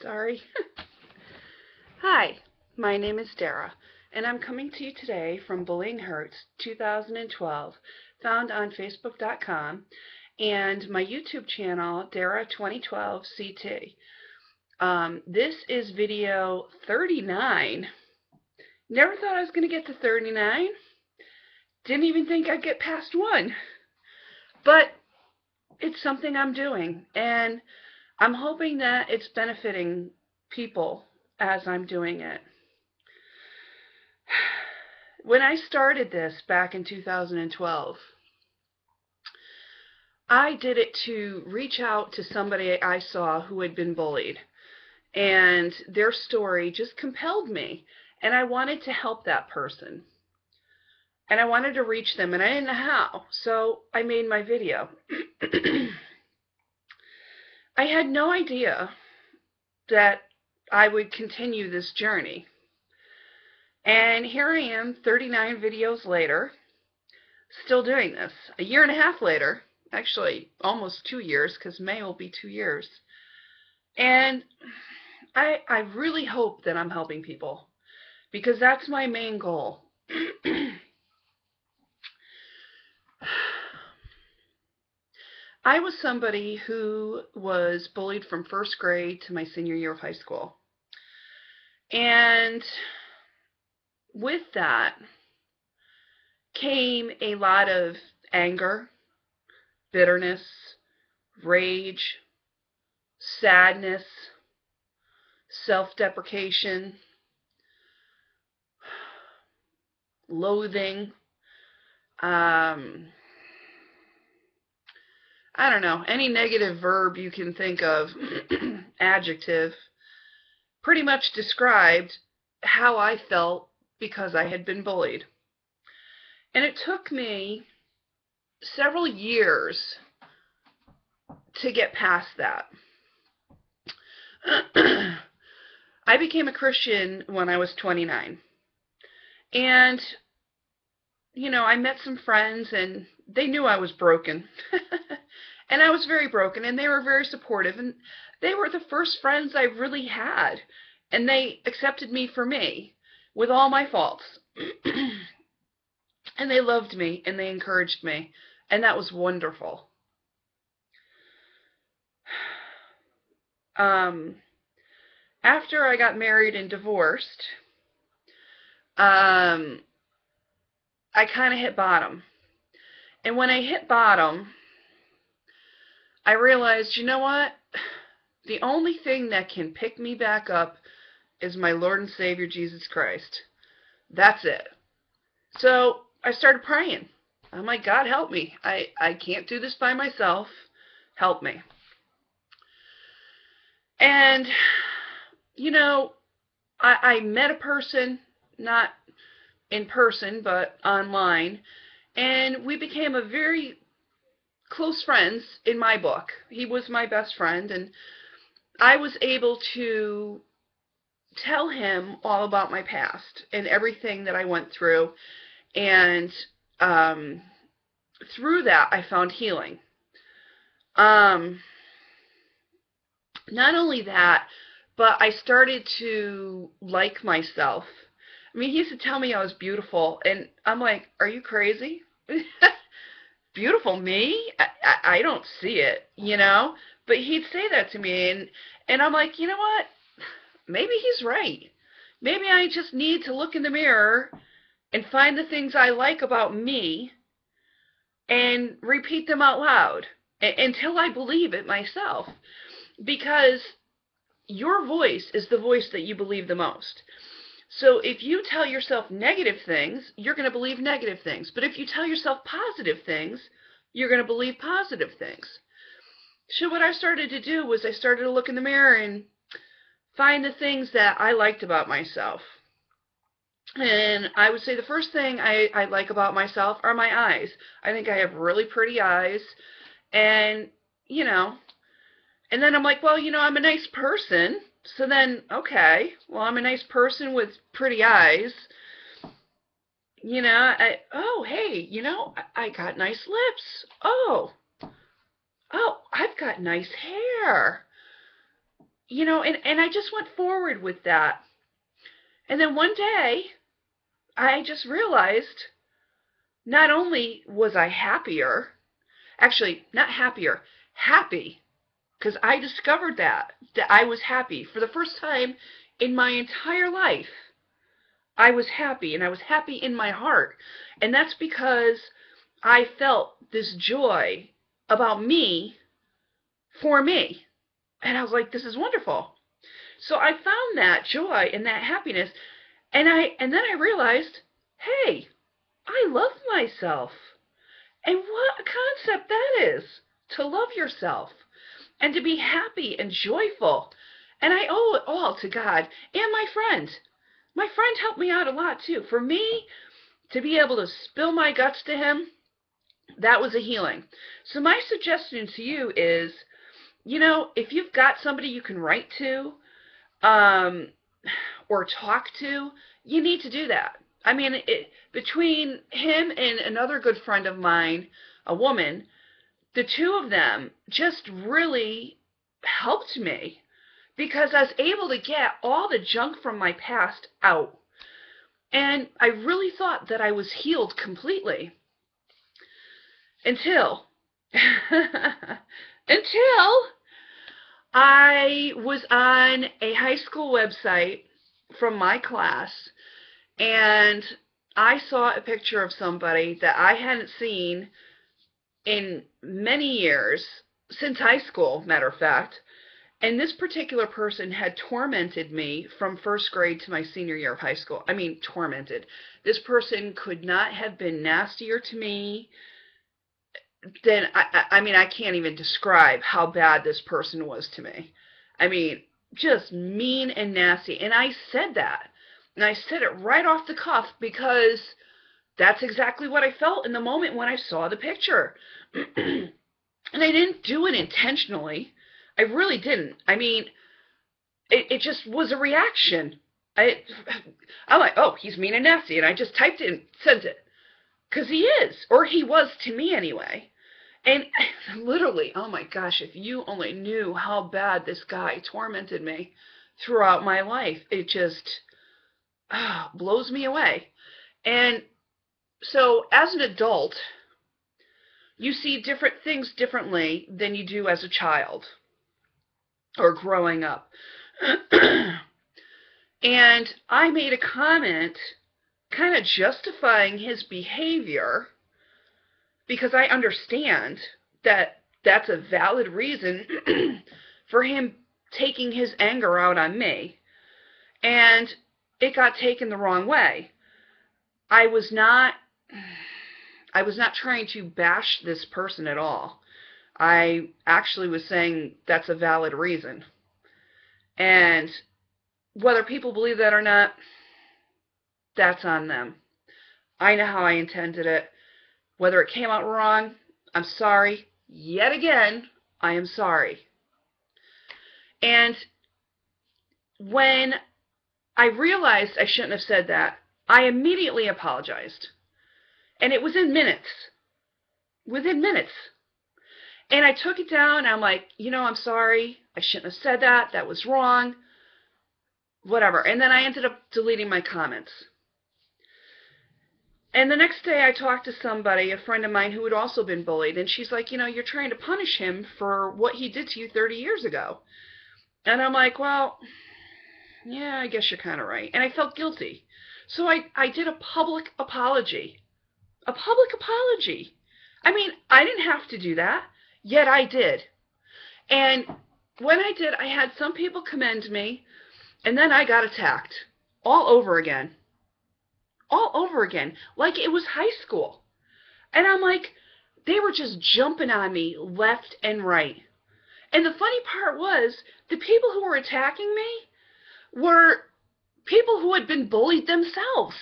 Sorry. Hi, my name is Dara, and I'm coming to you today from Bullyinghurts2012, found on Facebook.com, and my YouTube channel, Dara2012CT. This is video 39. Never thought I was going to get to 39. Didn't even think I'd get past 1. But it's something I'm doing, and I'm hoping that it's benefiting people as I'm doing it. When I started this back in 2012, I did it to reach out to somebody I saw who had been bullied, and their story just compelled me, and I wanted to help that person, and I wanted to reach them, and I didn't know how, so I made my video. I had no idea that I would continue this journey. And here I am, 39 videos later, still doing this. A year and a half later, actually almost 2 years, because May will be 2 years. And I really hope that I'm helping people, because that's my main goal. I was somebody who was bullied from first grade to my senior year of high school. And with that came a lot of anger, bitterness, rage, sadness, self-deprecation, loathing, I don't know, any negative verb you can think of, adjective, pretty much described how I felt because I had been bullied. And it took me several years to get past that. I became a Christian when I was 29. And, you know, I met some friends and they knew I was broken. And I was very broken, and they were very supportive, and they were the first friends I really had, and they accepted me for me with all my faults. And they loved me, and they encouraged me, and that was wonderful. After I got married and divorced, I kind of hit bottom. And when I hit bottom, I realized, you know what? The only thing that can pick me back up is my Lord and Savior, Jesus Christ. That's it. So I started praying. I'm like, God, help me. I can't do this by myself. Help me. And, you know, I met a person, not in person, but online, and we became a very close friends in my book. He was my best friend, and I was able to tell him all about my past and everything that I went through, and through that I found healing. Not only that, but I started to like myself. I mean, he used to tell me I was beautiful, and I'm like, are you crazy? Beautiful me? I don't see it, you know? But he'd say that to me, and I'm like, you know what? Maybe he's right. Maybe I just need to look in the mirror and find the things I like about me and repeat them out loud until I believe it myself. Because your voice is the voice that you believe the most. So if you tell yourself negative things, you're going to believe negative things. But if you tell yourself positive things, you're going to believe positive things. So what I started to do was I started to look in the mirror and find the things that I liked about myself. And I would say the first thing I like about myself are my eyes. I think I have really pretty eyes. And, you know, and then I'm like, well, you know, I'm a nice person. So then, okay, well, I'm a nice person with pretty eyes. You know, oh, hey, you know, I got nice lips. Oh, I've got nice hair. and I just went forward with that. And then one day, I just realized not only was I happier, actually, not happier, happy, because I discovered that I was happy. For the first time in my entire life, I was happy, and I was happy in my heart. And that's because I felt this joy about me for me. And I was like, this is wonderful. So I found that joy and that happiness, and then I realized, hey, I love myself. And what a concept that is, to love yourself and to be happy and joyful. And I owe it all to God and my friend. My friend helped me out a lot too. For me to be able to spill my guts to him, that was a healing. So my suggestion to you is, if you've got somebody you can write to, or talk to, you need to do that. I mean, between him and another good friend of mine, a woman, the two of them just really helped me because I was able to get all the junk from my past out. And I really thought that I was healed completely until I was on a high school website from my class, and I saw a picture of somebody that I hadn't seen in many years, since high school, matter of fact. And this particular person had tormented me from first grade to my senior year of high school. I mean, tormented. This person could not have been nastier to me than, I mean, I can't even describe how bad this person was to me. I mean, just mean and nasty. And I said that. And I said it right off the cuff because that's exactly what I felt in the moment when I saw the picture. And I didn't do it intentionally. I really didn't. I mean, it just was a reaction. I'm like, oh, he's mean and nasty. And I just typed it and sent it. Because he is. Or he was to me anyway. And literally, oh my gosh, if you only knew how bad this guy tormented me throughout my life. It just blows me away. And so as an adult, you see different things differently than you do as a child or growing up. And I made a comment kind of justifying his behavior because I understand that that's a valid reason for him taking his anger out on me. And it got taken the wrong way. I was not trying to bash this person at all. I actually was saying that's a valid reason. And whether people believe that or not, that's on them. I know how I intended it. Whether it came out wrong, I'm sorry. Yet again, I am sorry. And when I realized I shouldn't have said that, I immediately apologized. And it was in minutes. Within minutes. And I took it down, and I'm like, I'm sorry. I shouldn't have said that. That was wrong. Whatever. And then I ended up deleting my comments. And the next day I talked to somebody, a friend of mine who had also been bullied, and she's like, you're trying to punish him for what he did to you 30 years ago. And I'm like, well, yeah, I guess you're kind of right. And I felt guilty. So I did a public apology. A public apology. I mean, I didn't have to do that, yet I did. And when I did, I had some people commend me, and then I got attacked all over again. All over again, like it was high school. And I'm like, they were just jumping on me left and right. And the funny part was, the people who were attacking me were people who had been bullied themselves.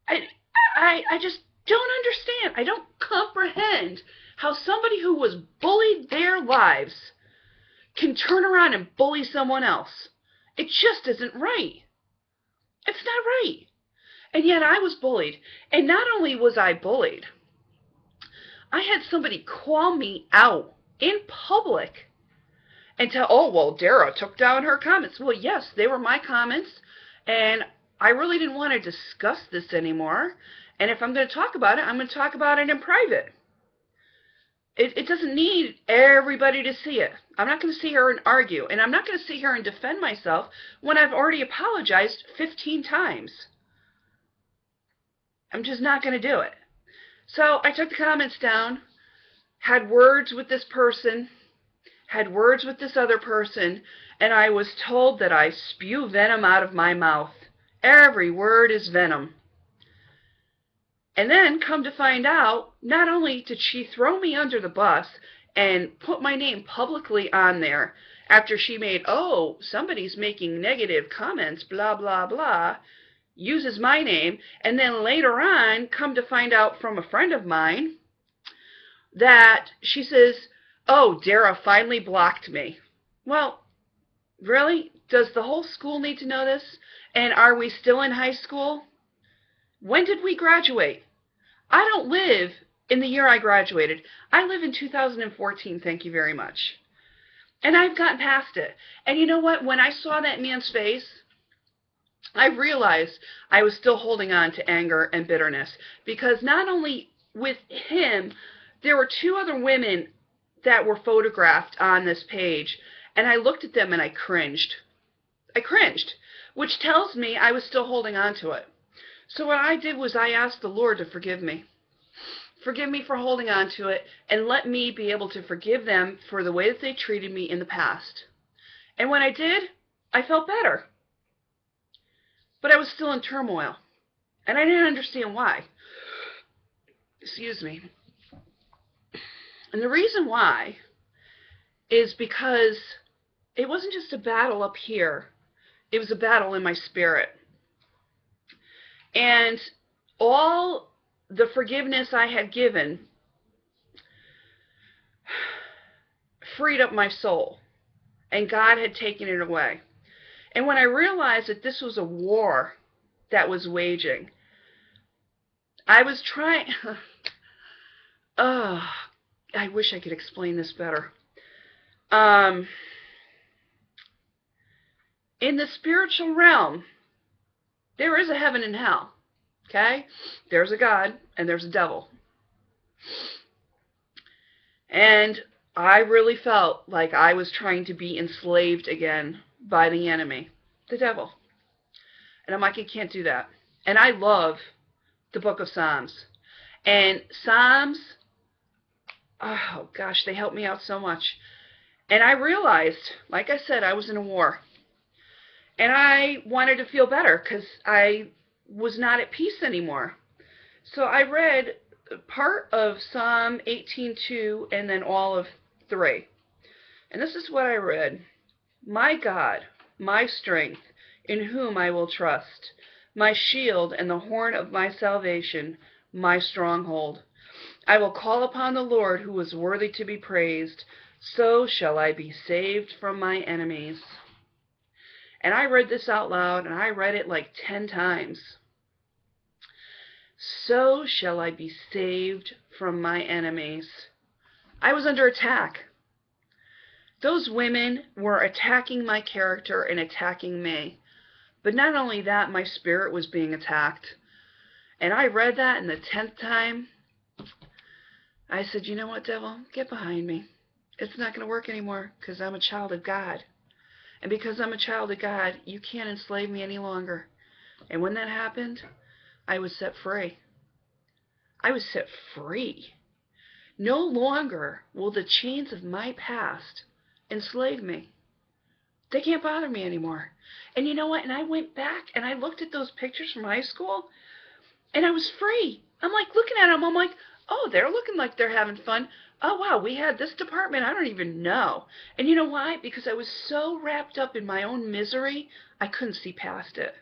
I just don't understand. I don't comprehend how somebody who was bullied their lives can turn around and bully someone else. It just isn't right. It's not right. And yet I was bullied. And not only was I bullied, I had somebody call me out in public and tell, oh, well, Dara took down her comments. Well, yes, they were my comments, and I really didn't want to discuss this anymore. And if I'm going to talk about it, I'm going to talk about it in private. It doesn't need everybody to see it. I'm not going to sit here and argue, and I'm not going to sit here and defend myself when I've already apologized 15 times. I'm just not going to do it. So I took the comments down, had words with this person, had words with this other person, and I was told that I spew venom out of my mouth. Every word is venom. And then, come to find out, not only did she throw me under the bus and put my name publicly on there after she made, oh, somebody's making negative comments, blah, blah, blah, uses my name, and then later on, come to find out from a friend of mine that she says, oh, Dara finally blocked me. Well, really? Does the whole school need to know this? And are we still in high school? When did we graduate? I don't live in the year I graduated. I live in 2014, thank you very much. And I've gotten past it. And you know what? When I saw that man's face, I realized I was still holding on to anger and bitterness. Because not only with him, there were two other women that were photographed on this page. And I looked at them and I cringed. I cringed, which tells me I was still holding on to it. So what I did was I asked the Lord to forgive me. Forgive me for holding on to it, and let me be able to forgive them for the way that they treated me in the past. And when I did, I felt better. But I was still in turmoil, and I didn't understand why. Excuse me. And the reason why is because it wasn't just a battle up here. It was a battle in my spirit. And all the forgiveness I had given freed up my soul, and God had taken it away. And when I realized that this was a war that was waging, I was trying... oh, I wish I could explain this better. In the spiritual realm, there is a heaven and hell, okay? There's a God and there's a devil. And I really felt like I was trying to be enslaved again by the enemy, the devil. And I'm like, I can't do that. And I love the book of Psalms. And Psalms, oh gosh, they helped me out so much. And I realized, like I said, I was in a war. And I wanted to feel better because I was not at peace anymore. So I read part of Psalm 18:2 and then all of 3. And this is what I read. My God, my strength, in whom I will trust, my shield and the horn of my salvation, my stronghold. I will call upon the Lord who is worthy to be praised. So shall I be saved from my enemies. And I read this out loud, and I read it like 10 times. So shall I be saved from my enemies. I was under attack. Those women were attacking my character and attacking me. But not only that, my spirit was being attacked. And I read that, and the 10th time, I said, you know what, devil? Get behind me. It's not going to work anymore because I'm a child of God. And because I'm a child of God, you can't enslave me any longer. And when that happened, I was set free. I was set free. No longer will the chains of my past enslave me. They can't bother me anymore. And you know what? And I went back and I looked at those pictures from high school, and I was free. I'm like looking at them. I'm like, oh, they're looking like they're having fun. Oh, wow, we had this department. I don't even know. And you know why? Because I was so wrapped up in my own misery, I couldn't see past it.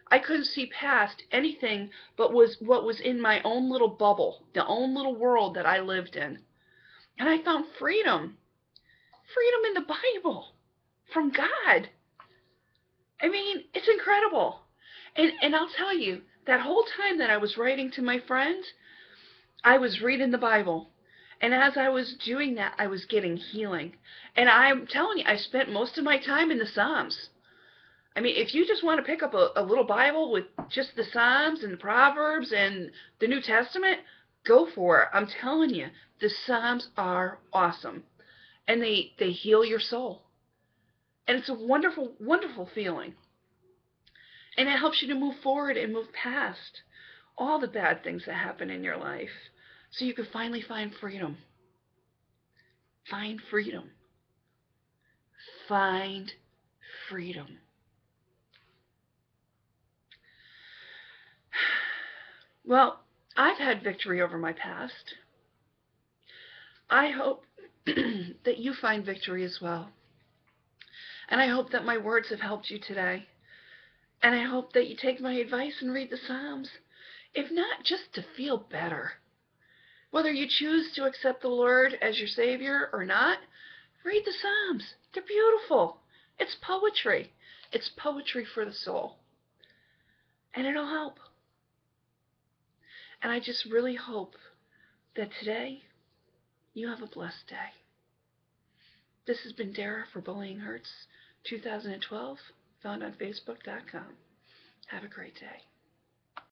I couldn't see past anything but what was in my own little bubble, the own little world that I lived in. And I found freedom. Freedom in the Bible. From God. I mean, it's incredible. And I'll tell you, that whole time that I was writing to my friends, I was reading the Bible. And as I was doing that, I was getting healing. And I'm telling you, I spent most of my time in the Psalms. I mean, if you just want to pick up a little Bible with just the Psalms and the Proverbs and the New Testament, go for it. I'm telling you, the Psalms are awesome. And they heal your soul. And it's a wonderful, wonderful feeling. And it helps you to move forward and move past all the bad things that happen in your life so you can finally find freedom. Find freedom. Find freedom. Well, I've had victory over my past. I hope that you find victory as well. And I hope that my words have helped you today. And I hope that you take my advice and read the Psalms. If not, just to feel better. Whether you choose to accept the Lord as your Savior or not, read the Psalms. They're beautiful. It's poetry. It's poetry for the soul. And it'll help. And I just really hope that today you have a blessed day. This has been Dara for Bullyinghurts2012, found on Facebook.com. Have a great day.